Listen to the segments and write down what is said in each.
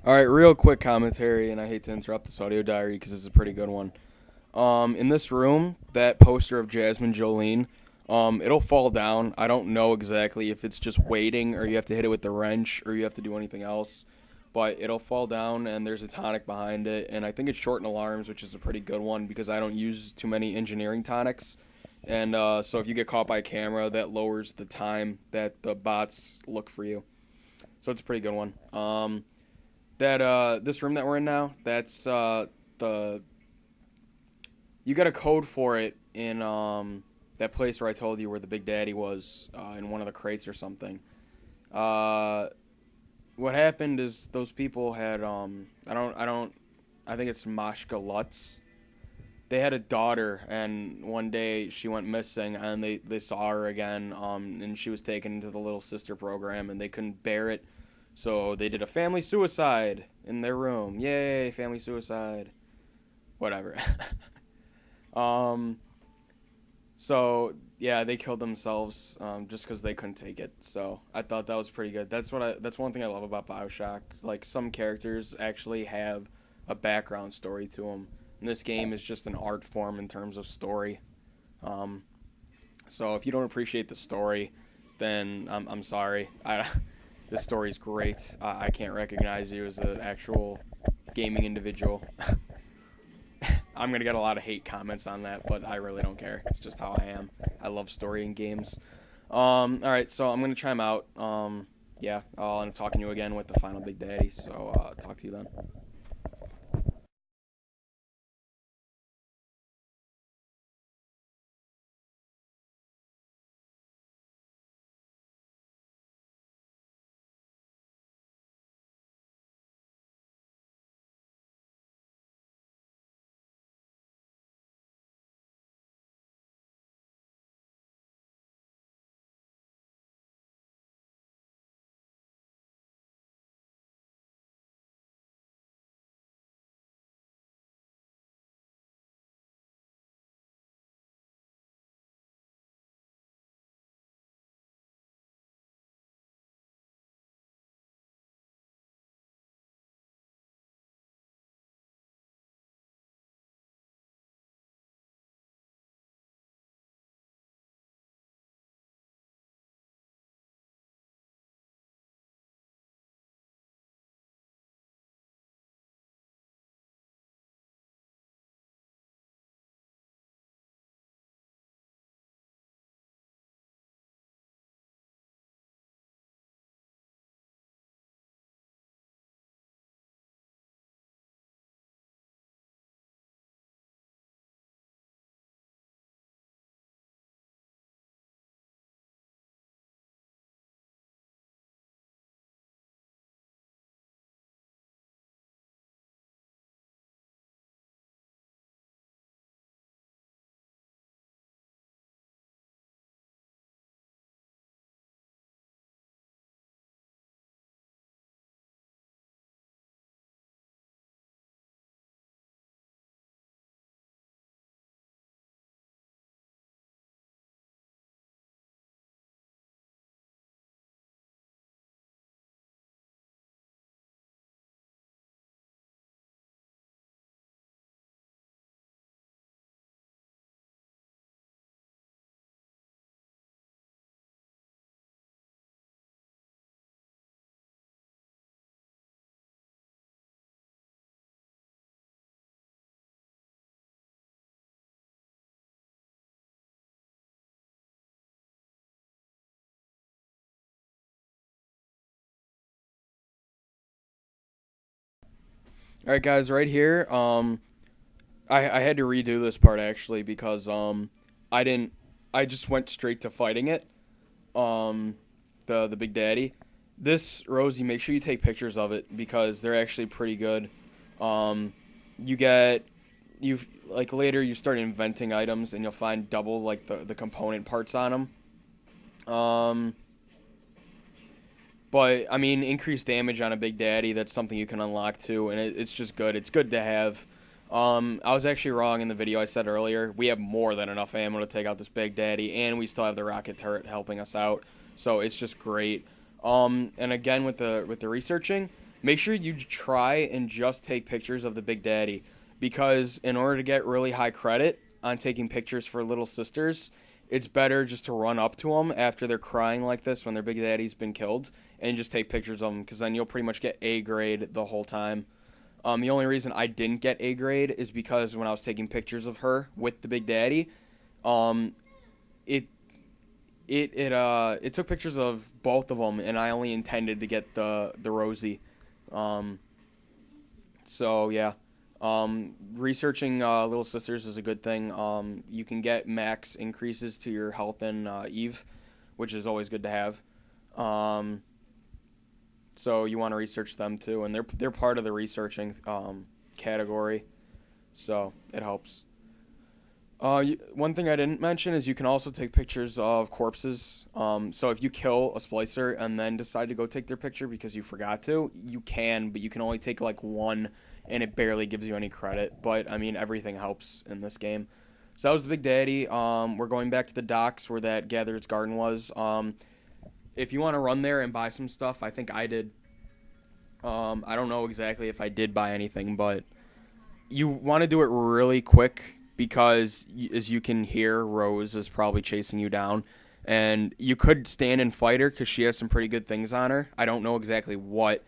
All right, real quick commentary, and I hate to interrupt this audio diary because it's a pretty good one. In this room, that poster of Jasmine Jolene, it'll fall down. I don't know exactly if it's just waiting or you have to hit it with the wrench or you have to do anything else, but it'll fall down and there's a tonic behind it, and I think it's shorten alarms, which is a pretty good one because I don't use too many engineering tonics, and so if you get caught by a camera, that lowers the time that the bots look for you. So it's a pretty good one. That this room that we're in now, that's the you got a code for it in that place where I told you where the Big Daddy was in one of the crates or something. Uh, what happened is those people had I think it's Mashka Lutz. They had a daughter, and one day she went missing, and they saw her again, and she was taken into the little sister program, and they couldn't bear it, so they did a family suicide in their room. Yay, family suicide. Whatever. um, so yeah, they killed themselves just because they couldn't take it. So I thought that was pretty good. That's one thing I love about Bioshock. Like some characters actually have a background story to them. And this game is just an art form in terms of story. Um, so if you don't appreciate the story, then I'm sorry. This story's great. I can't recognize you as an actual gaming individual. I'm gonna get a lot of hate comments on that, but I really don't care. It's just how I am. I love story in games. All right, so I'm gonna chime out. Yeah, I'll end up talking to you again with the final Big Daddy. So talk to you then. All right, guys, right here. I had to redo this part actually because I didn't. I just went straight to fighting it. Um, the Big Daddy. This Rosie, make sure you take pictures of it because they're actually pretty good. Um, you get you like later you start inventing items and you'll find double like the component parts on them. But I mean, increased damage on a Big Daddy, that's something you can unlock too, and it's just good. It's good to have. I was actually wrong in the video I said earlier. We have more than enough ammo to take out this Big Daddy, and we still have the rocket turret helping us out. So it's just great. And again with the researching, make sure you try and just take pictures of the Big Daddy, because in order to get really high credit on taking pictures for little sisters, it's better just to run up to them after they're crying like this when their Big Daddy's been killed and just take pictures of them, because then you'll pretty much get A grade the whole time. The only reason I didn't get A grade is because when I was taking pictures of her with the Big Daddy, um, it it took pictures of both of them, and I only intended to get the Rosie. Um, so yeah, researching Little Sisters is a good thing. You can get max increases to your health in Eve, which is always good to have. Um, so you want to research them too, and they're part of the researching category, so it helps. One thing I didn't mention is you can also take pictures of corpses. So if you kill a splicer and then decide to go take their picture because you forgot to, you can, but you can only take like one, and it barely gives you any credit. But I mean, everything helps in this game. So that was the Big Daddy. We're going back to the docks where that Gatherer's Garden was. If you want to run there and buy some stuff, I think I did. I don't know exactly if I did buy anything, but you want to do it really quick, because as you can hear, Rose is probably chasing you down, and you could stand and fight her because she has some pretty good things on her. I don't know exactly what,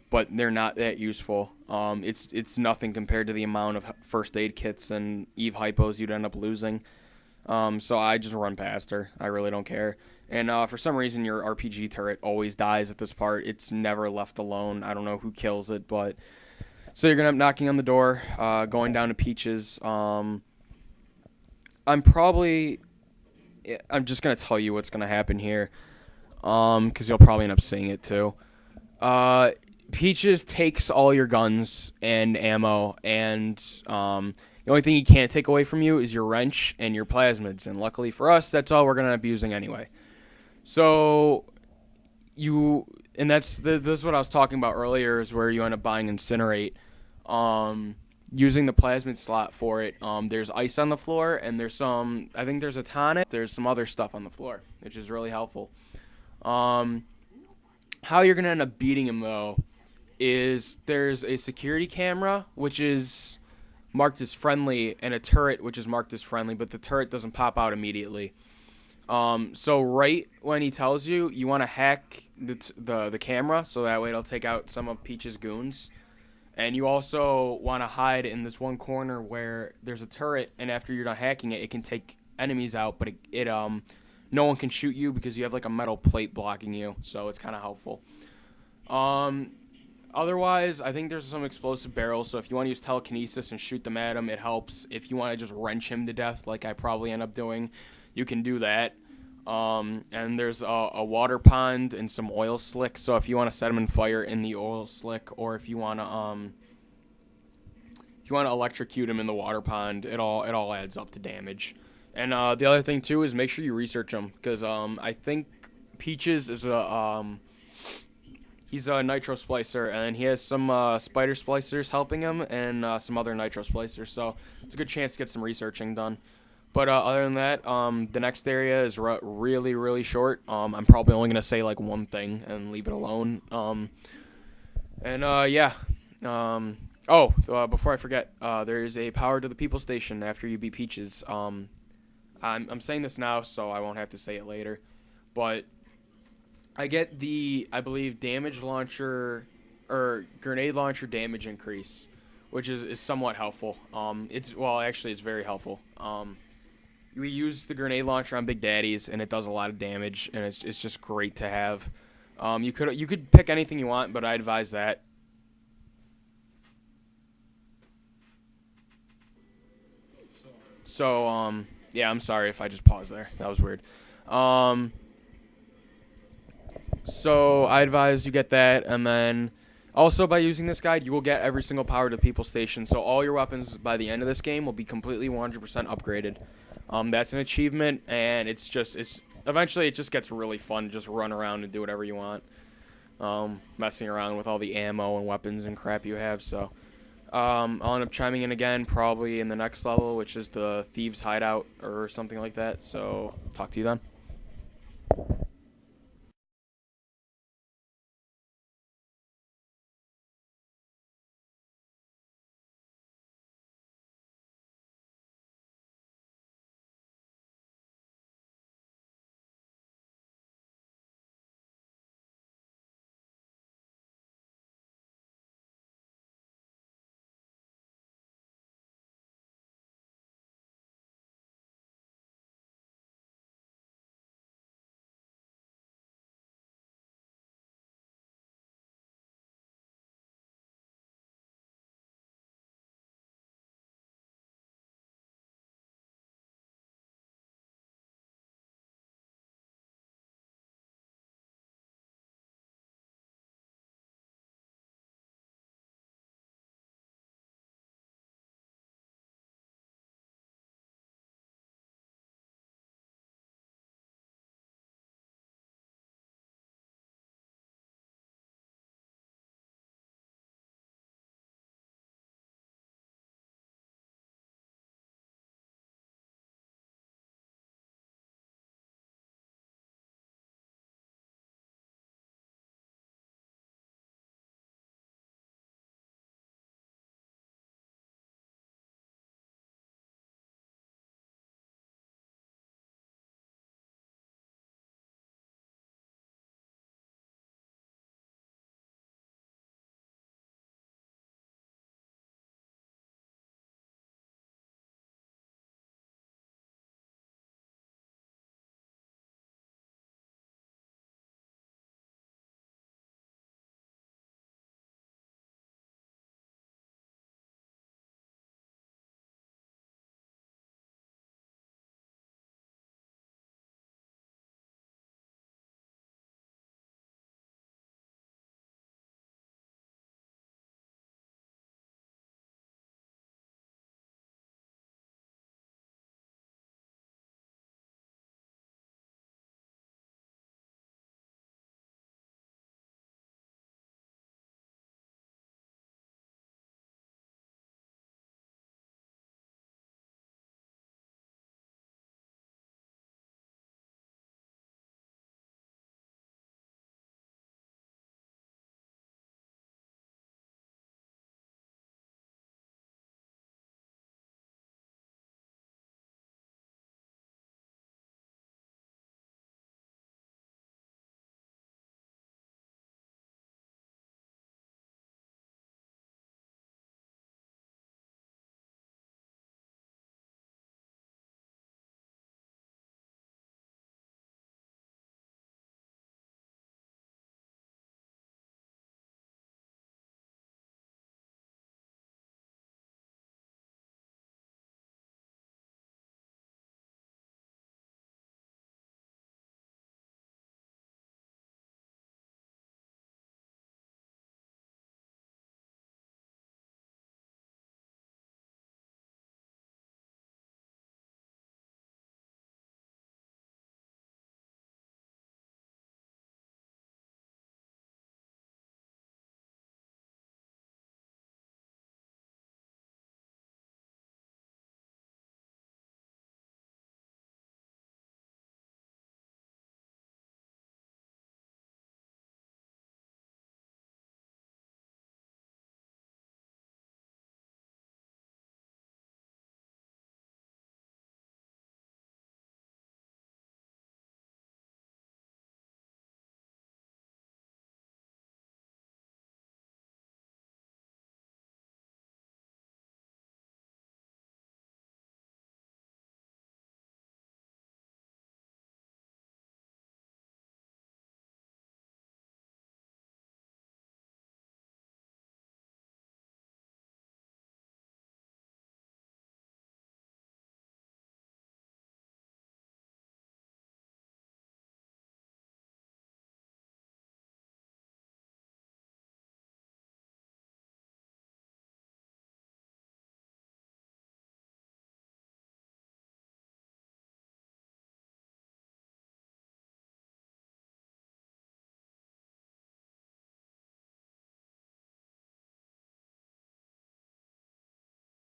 but they're not that useful. It's nothing compared to the amount of first aid kits and Eve hypos you'd end up losing. So I just run past her. I really don't care. And for some reason, your RPG turret always dies at this part. It's never left alone. I don't know who kills it, but so you're gonna end up knocking on the door, going down to Peach's. I'm just going to tell you what's going to happen here, because you'll probably end up seeing it too. Peaches takes all your guns and ammo, and the only thing he can't take away from you is your wrench and your plasmids, and luckily for us, that's all we're going to end up using anyway. So, this is what I was talking about earlier, is where you end up buying Incinerate. Using the plasmid slot for it, there's ice on the floor, and I think there's a tonic, there's some other stuff on the floor, which is really helpful. How you're going to end up beating him, though, is there's a security camera, which is marked as friendly, and a turret, which is marked as friendly, but the turret doesn't pop out immediately. So right when he tells you, you want to hack the camera, so that way it'll take out some of Peach's goons. And you also want to hide in this one corner where there's a turret, and after you're done hacking it, it can take enemies out, but no one can shoot you because you have like a metal plate blocking you, so it's kind of helpful. Otherwise, I think there's some explosive barrels, so if you want to use telekinesis and shoot them at him, it helps. If you want to just wrench him to death, like I probably end up doing, you can do that. And there's a water pond and some oil slick. So if you want to set them in fire in the oil slick, or if you want to electrocute them in the water pond, it all adds up to damage. And the other thing too is make sure you research them, because I think Peaches is he's a nitro splicer, and he has some spider splicers helping him, and some other nitro splicers. So it's a good chance to get some researching done. But other than that, the next area is really, really short. I'm probably only going to say like one thing and leave it alone. Yeah. Before I forget, there is a Power to the People station after you beat Peaches. I'm saying this now, so I won't have to say it later. But I get I believe, damage launcher or grenade launcher damage increase, which is somewhat helpful. It's very helpful. We use the grenade launcher on Big Daddies, and it does a lot of damage, and it's just great to have. You could pick anything you want, but I advise that. So yeah, I'm sorry if I just paused there. That was weird. So I advise you get that, and then also by using this guide, you will get every single Power to People station. So all your weapons by the end of this game will be completely 100% upgraded. That's an achievement, and eventually it just gets really fun to just run around and do whatever you want, messing around with all the ammo and weapons and crap you have. So I'll end up chiming in again probably in the next level, which is the Thieves' Hideout or something like that. So talk to you then.